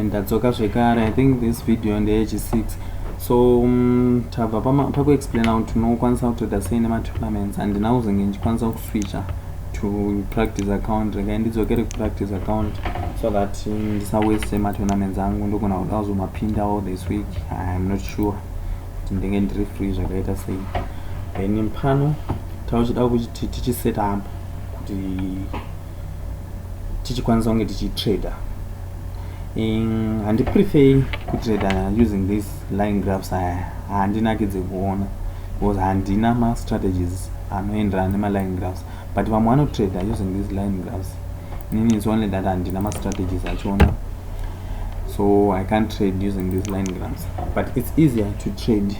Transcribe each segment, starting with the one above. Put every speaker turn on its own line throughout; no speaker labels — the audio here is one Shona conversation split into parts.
ndadzoka zvekare. I think this video ndeye6. So tabva pakuexplaina kuti unokwanisa kutoita sei nematournaments, handina kuzenge ndichikwanisa kuswitcha to practice account. Regai ndidzokere kupractice account so that ndisawaste matournaments angu ndogona kuda kuzomapinda all this week. I'm not sure kuti ndenge ndiri free zvakaita sei. Then pano tauchida kuti tichiset up kuti tichikwanisa kunge tichitrader. Handiprefer kutrader using these line graphs. Handinakidze kuona because handina ma-strategies anoenderana nema-line graphs, but vamwe vanotrader using these line graphs. It's only that handina ma-strategies achona, so I can't trade using these line graphs, but it's easier to trade.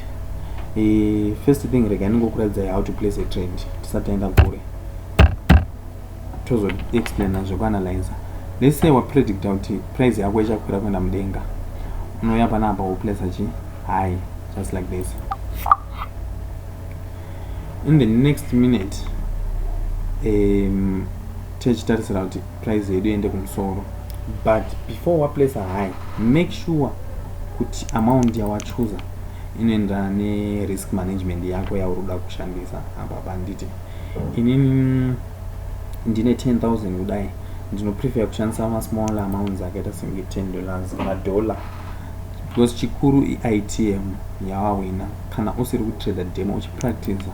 First thing, rega ndingokuratidza how to place a trade tisataenda kure, tozo explain zvekuanalyze. Let's say wapredict kuti price yako ichakwira kuenda mudenga, unoya panapa woplace chi high just like this. In the next minute tichitarisira kuti price yedu iende kumusoro, but before waplace a high, make sure kuti amount yawachuza inoenderana ne-risk management yako yaurikuda kushandisa. Apa banditi inini ndine 10,000 kudai, ndinoprefer kushandisa ma-small amounts akaita senge $10 kana $1, because chikuru i-ITM yawawina. Kana usiri kutrader demo uchipractice,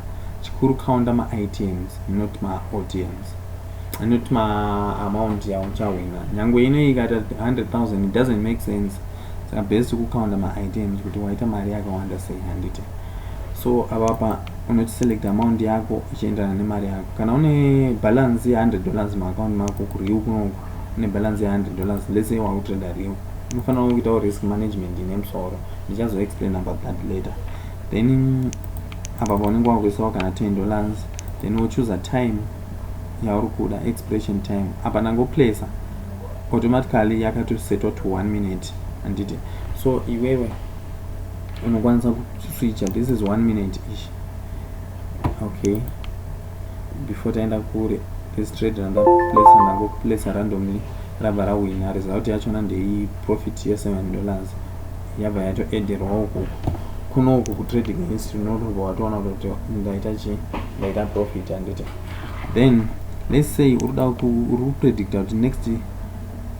chikuru counter ma-ITMs not ma-OTMs, not ma-amount yauchawina. Nyangwe ino ikata 100,000, it doesn't make sense. Saka best kucounter ma-ITMs kuti waita mari yakawanda sei handiti. So apapa unochiselect amount yako ichienderana nemari yako. Kana une balance ya $100 maaccount mako kuriu kunoku, une balance ya $100, let's say wakutrader riu, unofanira kuita risk management inemusoro. Ndichazo explain about that later. Then apapa unenge wakuisawo kana $10, then wochoose time yaurikuda, expiration time. Apa nangoplacer automatically yakatosetwa to 1 minute handiti. So iwewe unokwanisa kuswitcha, this is 1 minute ish. Okay, before taenda kure this trade ndagoplace randomly rabva rawina, result yachona ndei profit ye $7 yabva yatoedderwa uku kunoku kutrading history, notobva watoona kuti ndaita profit handiti. Then let's say uri kupredicta kuti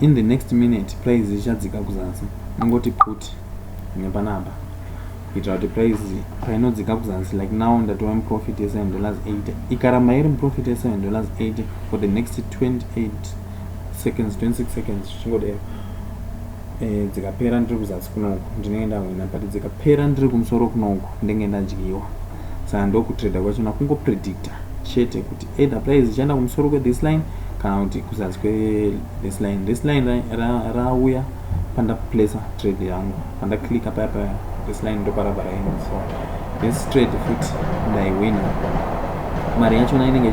in the next minute price ichadzika kuzasi, nongoti put nepanapa kuitira kuti price painodzika kuzasi, like now ndatova muprofit ye $7.80, ikaramba iri muprofit ye $7.80 for the next 26 seconds zvichingodero, dzikapera ndiri kuzasi kunoku ndinenge ndawina, but dzikapera ndiri kumusoro kunoku ndenge ndadyiwa. Saka ndokutrader kwachona kungopredicta chete kuti either price ichaenda kumusoro kwe-this line kana kuti kuzasi kwe-this line. This line rauya pandaplace trade yangu, pandaclicka paya this line ndoparabva raina. So this trade futi ndaiwina, mari yachona inenge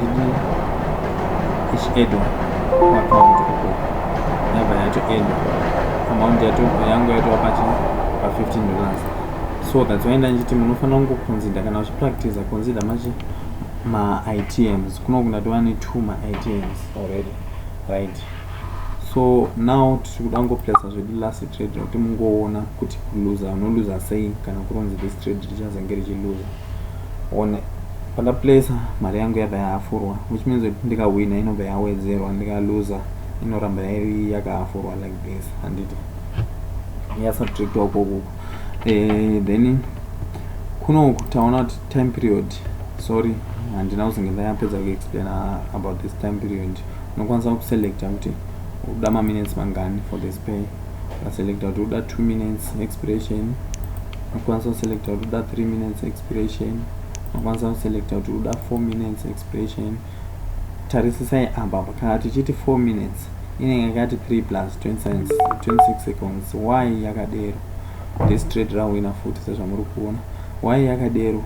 ichiedwa kuaccount uko, yabva yatoedwa amount yangu yatova pa$15. So that's why ndanjiti munofanira kungoconsider kana uchipractice, consider ma-ITMs. Kunoku ndatova ne2 ma-ITMs already, right? So now tikuda kungoplacer zvedu last trade kuti mungoona kuti unoluza sei kana kuronzi this trade richazenge richiluza. One pandaplacer mari yangu yabva yaafurwa, which means that ndikawina inobva yawedzerwa, ndikaluza inoramba iri yakaafurwa like this handiti, yasubtractwa ukoko. Then kunoku taona kuti time period, sorry handina kuzenge ndayapedza kuexplain about this time period. Unokwanisa kuselecta kuti uda ma-minutes mangani for this pay, ukaselecta kuti uda 2 minutes expiration, unokwanisa kuselecta kuti uda 3 minutes expiration, unokwanisa kuselecta kuti uda 4 minutes expiration. Tarisisai apa kana tichiti 4 minutes inenge yakati 3 plus 26 seconds. Why yakadero? This trade rawina futi sezvamuri kuona. Why yakadero?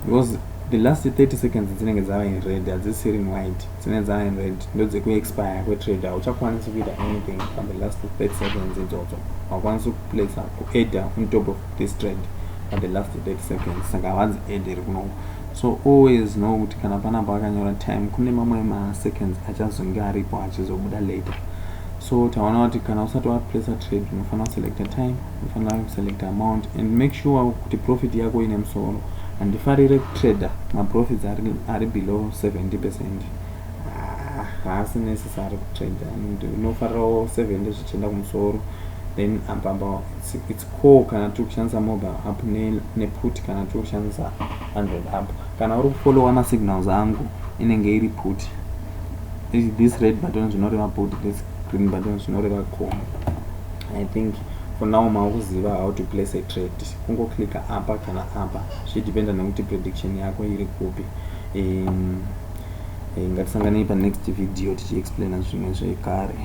Because the last 30 seconds dzinenge dzava in red, hadzisiri in white, dzinenge dzava in red, ndodzekuexpire kwetrade. Hauchakwanisi kuita anything from the last 30 seconds idzodzo. Haukwanisi kuplace kuedder on top of this trade at the last 30 seconds, saka havanzi edder kunoku. So always know kuti kana panapa akanyora time kune mamwe ma-seconds achazonge aripo achizobuda later. So taona kuti kana usati waplace trade unofanira select time, unofanira select amount, and make sure kuti profit yako ine musoro. Handifarire trader maprofits ari below 70%. Haasi necessary kutrader, and unofarira 70 zvichienda kumusoro. Then abamba it's core kana turi kushandisa mobile app neput kana turi kushandisa Android app. Kana uri kufollowa masignals angu inenge iri put. This red button zvinoreva put, this green button zvinoreva call. I think for now makuziva how to place a trade. Kungoclicka apa kana apa, zvidependa nekuti prediction yako iri kupi. Ngatisanganei pa next video tichiexplaina zvimwe zvekare.